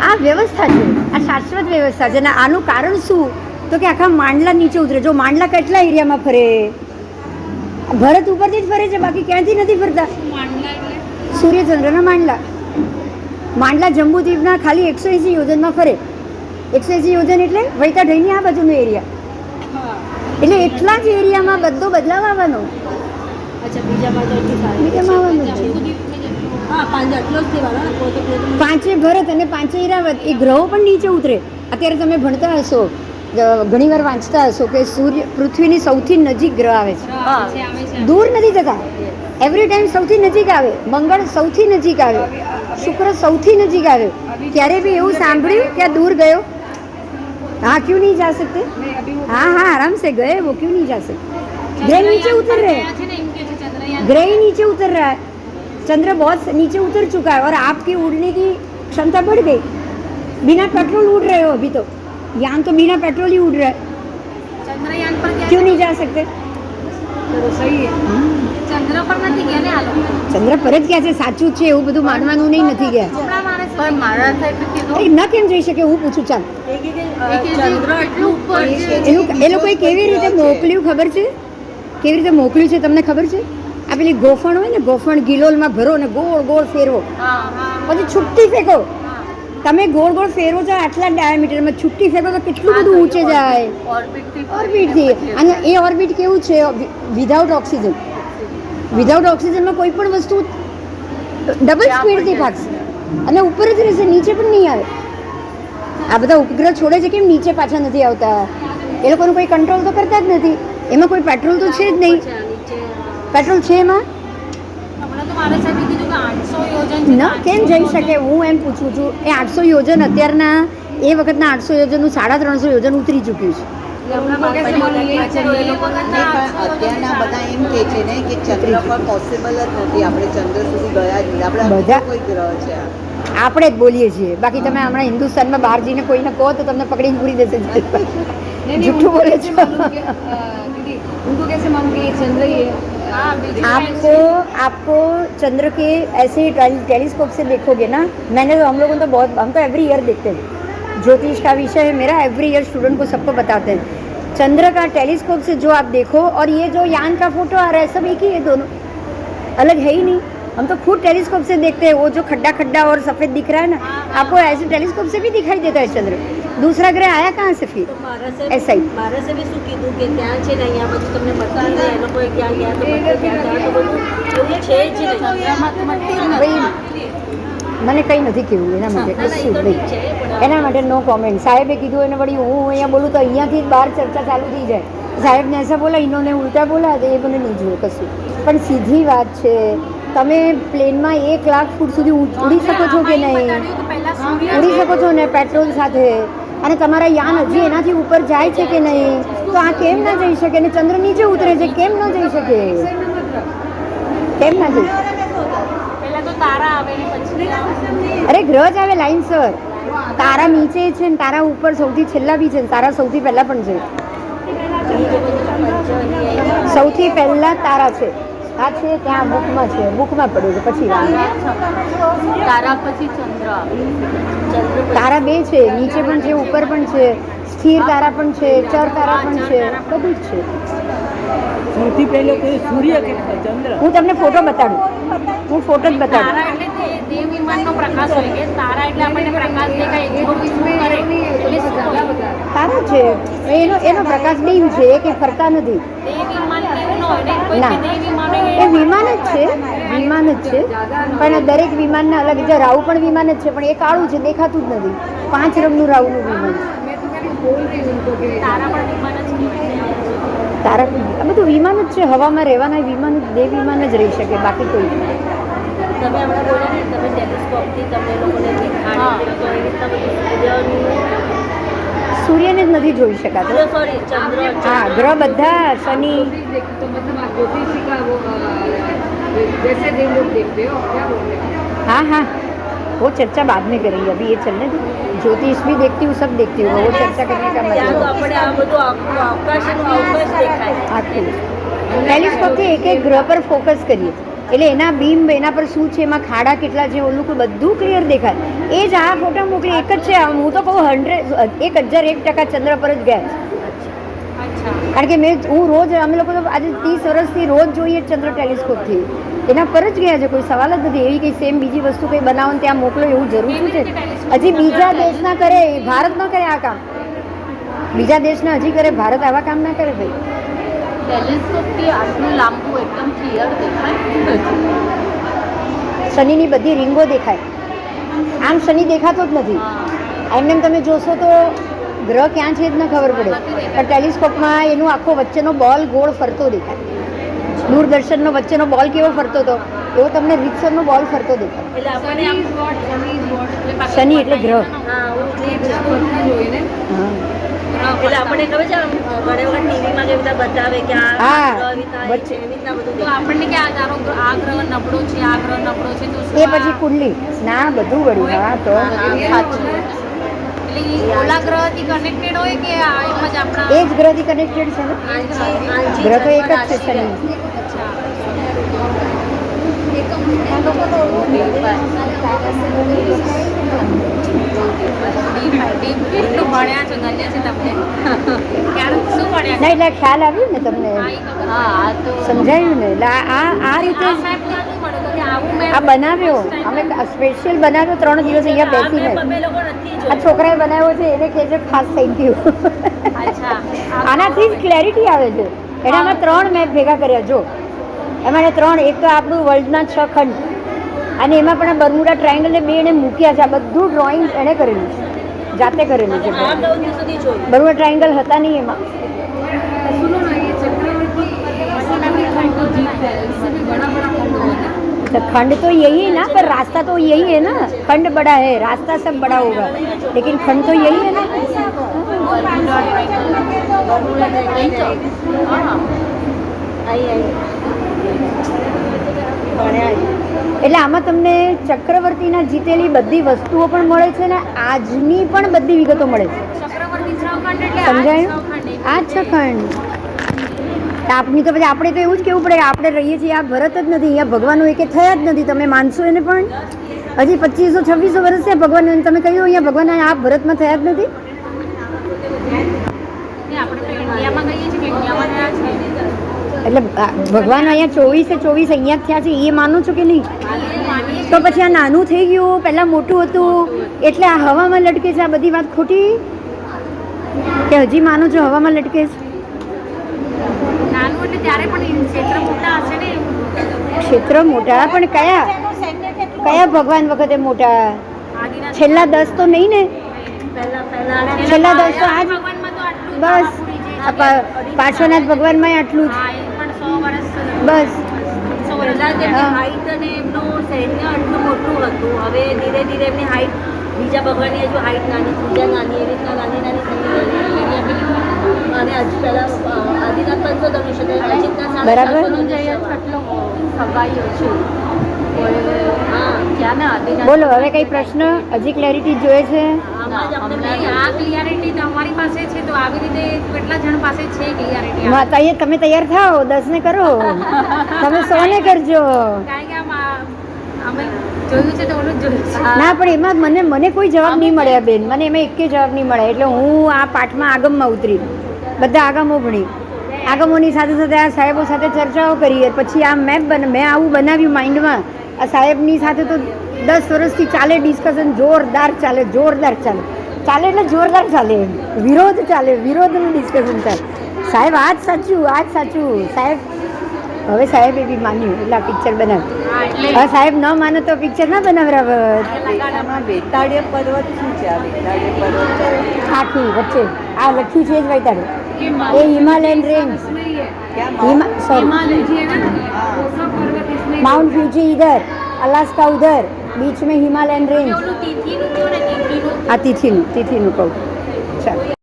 આ વ્યવસ્થા છે, આ શાશ્વત વ્યવસ્થા છે. અને આનું કારણ શું તો કે આખા માંડલા નીચે ઉતરે. જો માંડલા કેટલા એરિયામાં ફરે? ભરત ઉપરથી જ ફરે છે, બાકી ક્યાંથી નથી ફરતા. માંડલા એટલે સૂર્યચંદ્રના માંડલા. માંડલા જંબુદ્વીપના ખાલી 180 યોજનમાં ફરે. 180 યોજન એટલે વૈતા ઢઈની આ બાજુનો એરિયા. હા. એટલે એટલા જ એરિયામાં બધો બદલાવ આવવાનો. અચ્છા, બીજામાં તો એટલી સારી. બીજામાં આવવાનું જ છે. જંબુદ્વીપને જેટલું હા, 5 આટલો જ થવાનો ને, પોતે પાંચે ભરત અને પાંચે ઈરાવત, એ ગ્રહો પણ નીચે ઉતરે. અત્યારે તમે ભણતા હશો, ઘણીવાર વાંચતા હશો કે સૂર્ય પૃથ્વીની સૌથી નજીક ગ્રહ આવે છે, આવે છે. દૂર નથી જતા. એવરી ટાઈમ સૌથી નજીક આવે. મંગળ સૌથી નજીક આવે, શુક્ર સૌથી નજીક આવે. ક્યારે બી એવું સાંભળ્યું કે આ દૂર ગયો? हाँ, क्यों नहीं जा सकते? हाँ हाँ, आराम से गए, वो क्यों नहीं जा सकते? ग्रह नीचे उतर रहे हैं, છે ને એમ કે છે ચંદ્રયાન ग्रह ही नीचे उतर रहा है. चंद्र बहुत नीचे उतर चुका है और आपकी उड़ने की क्षमता बढ़ गई. बिना पेट्रोल उड़ रहे हो अभी तो. यान तो बिना पेट्रोल ही उड़ रहा है. ચંદ્રયાન પર ગયા क्यों नहीं जा सकते? ચલો સહી હે. ચંદ્ર પર નથી ગયા ને આ લોકો. ચંદ્ર પર જ ગયા છે, સાચું જ છે, એવું બધું માનવાનું નહીં, નથી ગયા. ચોપડા મારે છે. પણ મારા સાહેબે કીધું અરે ન કેમ જઈ શકે? હું પૂછું. ચાલ, ચંદ્ર એટલું ઉપર છે. એ લોકોએ કેવી રીતે મોકલ્યું ખબર છે? કેવી રીતે મોકલ્યું છે તમને ખબર છે? આ પેલી ગોફણ હોય ને, ગોફણ ગિલોલમાં ભરો ને ગોળ ગોળ ફેરવો, હા હા પછી છુટ્ટી ફેંકો. તમે ગોળ ગોળ ફેરવો છો આટલા ડાયામીટરમાં, છુટ્ટી ફેંકો તો કેટલું બધું ઊંચે જાય ઓર્બિટથી. અને એ ઓર્બિટ કેવું છે? Without oxygen. વિધાઉટ ઓક્સિજનમાં કોઈ પણ વસ્તુ ડબલ સ્પીડથી ભાગશે અને ઉપર જ રહેશે, નીચે પણ નહીં આવે. આ બધા ઉપગ્રહ છોડે છે, કેમ નીચે પાછા નથી આવતા? એ લોકોનું કોઈ કંટ્રોલ તો કરતા જ નથી. એમાં કોઈ પેટ્રોલ તો છે જ નહીં. પેટ્રોલ છે એમાં? હમણાં તો મારે સાહેબે કીધું કે 800 યોજન છે. ન કેમ જઈ શકે? હું એમ પૂછું છું. એ 800 યોજન અત્યારના, એ વખતના 800 યોજનનું 350 યોજન ઉતરી ચૂક્યું છે. અત્યારના બધા એમ કે છે ને કે ચંદ્ર પર પોસિબલ જ નથી, આપણે ચંદ્ર સુધી ગયા જ નહીં. આપણે બધા- કોઈ ગ્રહ છે આ. આપણે જ બોલીએ છીએ, બાકી તમે હમણાં હિન્દુસ્તાનમાં બહાર જઈને કોઈને કહો તો તમને પકડીને પૂરી દેશે. જૂઠું બોલે છો. उनको कैसे मालूम कि ये चंद्र ही है? હા બીજું आपको चंद्र के ऐसे टेलीस्कोप से देखोगे ना, मैंने तो हम लोगों को तो बहुत, हम तो एवरी ईयर देखते हैं. ज्योतिष का विषय है मेरा, एवरी ईयर स्टूडेंट को सबको बताते हैं. चंद्र का टेलीस्कोप से जो आप देखो और ये जो यान का फोटो आ रहा है, सब एक ही है, दोनों अलग है ही नहीं. हम तो खुद टेलीस्कोप से देखते हैं. वो जो खड्डा खड्डा और सफ़ेद दिख रहा है ना, आपको ऐसे टेलीस्कोप से भी दिखाई देता है चंद्र. दूसरा ग्रह आया कहाँ से फिर? ऐसा ही. મારા સાહેબે શું કીધું કે ત્યાં છે ને અહીંયા બધું તમને બતાવી દે. એ લોકોએ ક્યાં ગયા તો બધું ક્યાં ગયા તો બધું એવું છે જ નહીં. ભાઈ મને કંઈ નથી કહેવું એના માટે, કશું જ નહીં. એના માટે નો કોમેન્ટ. સાહેબે કીધું એને વળી હું અહીંયા બોલું તો અહીંયાથી જ બહાર ચર્ચા ચાલુ થઈ જાય. સાહેબને એસા બોલા, ઇનોને ઉલટા બોલા, તો એ મને નહીં જુએ કશું. પણ સીધી વાત છે, તમે પ્લેનમાં 1 લાખ ફૂટ સુધી ઉડી શકો છો કે નહીં? ઉડી શકો છો ને પેટ્રોલ સાથે? અને તમારા યાન હજી એનાથી ઉપર જાય છે કે નહીં? તો આ કેમ ના જઈ શકે? ને ચંદ્ર નીચે ઉતરે છે, કેમ ન જઈ શકે? કેમ ના જઈ શકે? પહેલા તો તારા આવે ને પછી અરે ગ્રહ જ આવે લાઈનસર. તારા નીચે છે ને તારા ઉપર સૌથી છેલ્લા બી છે ને તારા સૌથી પહેલા પણ છે. સૌથી પહેલા તારા છે. આ છે ત્યાં બુકમાં છે, બુકમાં પડ્યું છે. પછી તારા પછી ચંદ્ર તારા 2 છે, નીચે પણ છે, ઉપર પણ છે. સ્થિર તારા પણ છે, ચર તારા પણ છે, બધું જ છે. સૌથી પહેલો તો સૂર્ય કે ચંદ્ર? હું તમને ફોટો બતાડું, હું ફોટો જ બતાડું. તારા એટલે દેવ વિમાનનો પ્રકાશ હોય કે તારા એટલે આપણને પ્રકાશ દેખાય એટલે તારા છે એનો પ્રકાશ ડીમ છે, એ કંઈ ફરતા નથી. દેવ વિમાન કેવું ન હોય ને કોઈ ના. દેવ વિમાન એ વિમાન જ છે. વિમાન જ છે, પણ દરેક વિમાનના અલગ છે. રાહુ પણ વિમાન જ છે, પણ એ કાળું છે, દેખાતું જ નથી. 5 રંગનું રાહુનું વિમાન છે. मैं तो मैंने बोल रही हूँ उनको कि તારા આ બધું વિમાન જ છે. હવામાં રહેવાના વિમાન જ, બે વિમાન જ રહી શકે, બાકી કોઈ નહીં. તમે હમણાં બોલ્યા ને તમે ટેલિસ્કોપથી તમે લોકોને દેખાડે તો એવી રીતના બધું સૂર્યને જ નથી જોઈ શકાતો. સોરી ચંદ્ર હા, ગ્રહ બધા શનિ. ज्योतिष देखी तो मतलब आप ज्योतिषी का वो जैसे दिन लोग देखते हो क्या बोल रहे हैं हाँ हाँ, वो चर्चा बाद में करेंगे, अभी ये चलने दो. ज्योतिष भी देखती हूँ, सब देखती हूँ, वो चर्चा करने का ત્યાં તો मतलब આપણે આ બધું આખું અવકાશનું અવકાશ દેખાય. આખું ટેલિસ્કોપથી એક એક ગ્રહ પર ફોકસ કરીએ એટલે એના બીમ, એના પર શું છે, એમાં ખાડા કેટલા છે, ઓલું બધું ક્લિયર દેખાય. એ જ આ ફોટો મોકલી એક જ છે. હું તો કહું 1001% ચંદ્ર પર જ ગયા છે. કારણ કે હું રોજ, અમે લોકો તો આજે 30 વર્ષથી રોજ જોઈએ ચંદ્ર ટેલિસ્કોપથી, એના પર જ ગયા છે. કોઈ સવાલ જ નથી. એવી કંઈ સેમ બીજી વસ્તુ કંઈ બનાવો ને ત્યાં મોકલો એવું જરૂર શું છે? હજી બીજા દેશના કરે, ભારત ન કરે આ કામ. બીજા દેશના હજી કરે, ભારત આવા કામ ના કરે ભાઈ. ટેલિસ્કોપથી આટલું લાંબુ એકદમ ક્લિયર દેખાય. શનિની બધી રીંગો દેખાય. આમ શનિ દેખાતો જ નથી. એમને તમે જોશો તો ગ્રહ ક્યાં છે જ ન ખબર પડે. પણ ટેલિસ્કોપમાં એનું આખો વચ્ચેનો બોલ ગોળ ફરતો દેખાય. દૂરદર્શનનો વચ્ચેનો બોલ કેવો ફરતો હતો એવો તમને રીતસરનો બોલ ફરતો દેખાય. એટલે આપણને આમ શનિ એટલે ગ્રહ. હા હું એ જ. જોઈને હા એટલે આપણને ખબર છે આમ ઘણી વખત ટીવીમાં કેવી રીતે બતાવે કે આ હા, ગ્રહ વિતા એ છે, એવી રીતના બધું તો આપણને કે આ તારો આ ગ્રહ નબળો છે, આ ગ્રહ નબળો છે, તો એ શું પછી કુંડલી ના બધું વળ્યું. હા તો એટલે ઈ ઓલા ગ્રહથી કનેક્ટેડ હોય કે આ એમ જ આપણા એ જ ગ્રહથી કનેક્ટેડ છે ને. ગ્રહ તો એક જ છે શનિ. એટલું ભણ્યા છો, ધન્ય છે તમને. ક્યારે શું ભણ્યા? ના એટલે ખ્યાલ આવ્યું ને તમને, હા તો સમજાયું ને. એટલે આ રીતે જ આ બનાવ્યો અમે સ્પેશિયલ બનાવ્યો 3 દિવસ અહીંયા બેસીને. અમે લોકો નથી આ છોકરાએ બનાવ્યો છે એને કહેજો ખાસ થેન્ક યુ. અચ્છા આનાથી જ ક્લેરિટી આવે છે. એને અમે 3 મેપ ભેગા કર્યા. જો એમાં 3, એક તો આપણું વર્લ્ડના 6 ખંડ, અને એમાં પણ આ બર્મુડા ટ્રાયંગલ ને 2 એને મૂક્યા છે. આ બધું ડ્રોઈંગ એણે કરેલું છે, જાતે કરેલું છે. આ 9 દિવસોથી જોયું. બર્મુડા ટ્રાયંગલ હતા નહીં એમાં. सुनो ना ये चक्रवर्ती इसमें भी खंड को जीत है इससे भी बड़ा बड़ा खंड हुआ ना तो खंड तो यही है ना, पर रास्ता तो यही है ना. खंड बड़ा है, रास्ता सब बड़ा होगा, लेकिन खंड तो यही है ना. એટલે આમાં તમને ચક્રવર્તીના જીતેલી બધી વસ્તુઓ પણ મળે છે ને આજની પણ બધી વિગતો મળે છે. ચક્રવર્તી શ્રવખંડ એટલે સમજાયું? આ જ છે ખંડ. આપની તો પછી આપણે તો એવું જ કેવું પડે કે આપણે રહીએ છીએ આ ભરત જ નથી, અહીંયા ભગવાનનો એકે થયા જ નથી. તમે માનશો એને પણ હજી 2500-2600 વર્ષ છે ભગવાન, તમે કહી દો અહીંયા ભગવાન આ ભરતમાં થયા જ નથી. આપણે તો ઇન્ડિયામાં કહીએ છીએ કે ઇન્ડિયામાં થયા છે. એટલે ભગવાન અહીંયા 24 અહીંયા જ થયા છે એ માનો છો કે નહીં? તો પછી આ નાનું થઈ ગયું, પહેલાં મોટું હતું એટલે આ હવામાં લટકે છે. આ બધી વાત ખોટી કે હજી માનો છો હવામાં લટકે છે? નાનું એટલે ત્યારે પણ ક્ષેત્ર મોટા હશે ને. ક્ષેત્ર મોટા પણ કયા ભગવાન વખતે મોટા? આદિના છેલ્લા 10 તો નહીં ને. છેલ્લા 10 તો આજ ભગવાનમાં તો આટલું જ બસ. બાપુજી જે પાર્શ્વનાથ ભગવાનમાં આટલું જ હા, એ પણ 100 વર્ષ બસ. પહેલા તેમની હાઈટ અને એમનું સૈન્ય આટલું મોટું હતું. હવે ધીરે ધીરે એમની હાઈટ બીજા ભગવાનની હજુ હાઈટ નાની, બીજા નાની, એવી રીતના નાની નાની અને હજુ પહેલા આદિનાથ 500 ધનુષ્ય હજી રીતના બરાબર. 750 હા બોલો હવે કઈ પ્રશ્ન? હજી ક્લેરિટી જોઈએ છે? આમાં જ અમને આ ક્લિયરિટી તમારી પાસે છે તો આવી રીતે કેટલા જણ પાસે છે ક્લિયરિટી? તમે તૈયાર થાઓ, 10 ને કરો, તમે 100 ને કરજો. કારણ કે આમ અમે જોયું છે તો ઓલું જ જોયું છે. ના પણ એમાં મને કોઈ જવાબ નહીં મળ્યા બેન. મને એમાં એકે જવાબ નહીં મળે. એટલે હું આ પાઠમાં આગમમાં ઉતરી, બધા આગમો ભણી, આગમોની સાથે સાથે આ સાહેબો સાથે ચર્ચાઓ કરીએ. પછી આ મેં આવું બનાવ્યું માઇન્ડમાં. આ સાહેબની સાથે તો 10 વર્ષથી ચાલે ડિસ્કશન, જોરદાર ચાલે એટલે જોરદાર ચાલે. વિરોધનું ડિસ્કશન ચાલે. સાહેબ આ જ સાચું સાહેબ હવે સાહેબ એ બી માન્યું એટલે આ પિક્ચર બનાવ્યું. હા એટલે હવે સાહેબ ન માનો તો પિક્ચર ના બનાવરાવત. આમાં વેતાળીય પર્વત શું છે? આ વેતાળીય પર્વત આખી વચ્ચે આ લખ્યું છે જ વૈતાડે कि ये हिमालयन रेंज नहीं है ક્યાં सॉरी हिमालय जी है ना वो सब पर्वत इसमें माउंट फ्यूजी इधर अलास्का उधर बीच में हिमालयन रेंज ઓલું તિથિનું કયો ને તિથિનું આ તિથિનું કહું ચાલો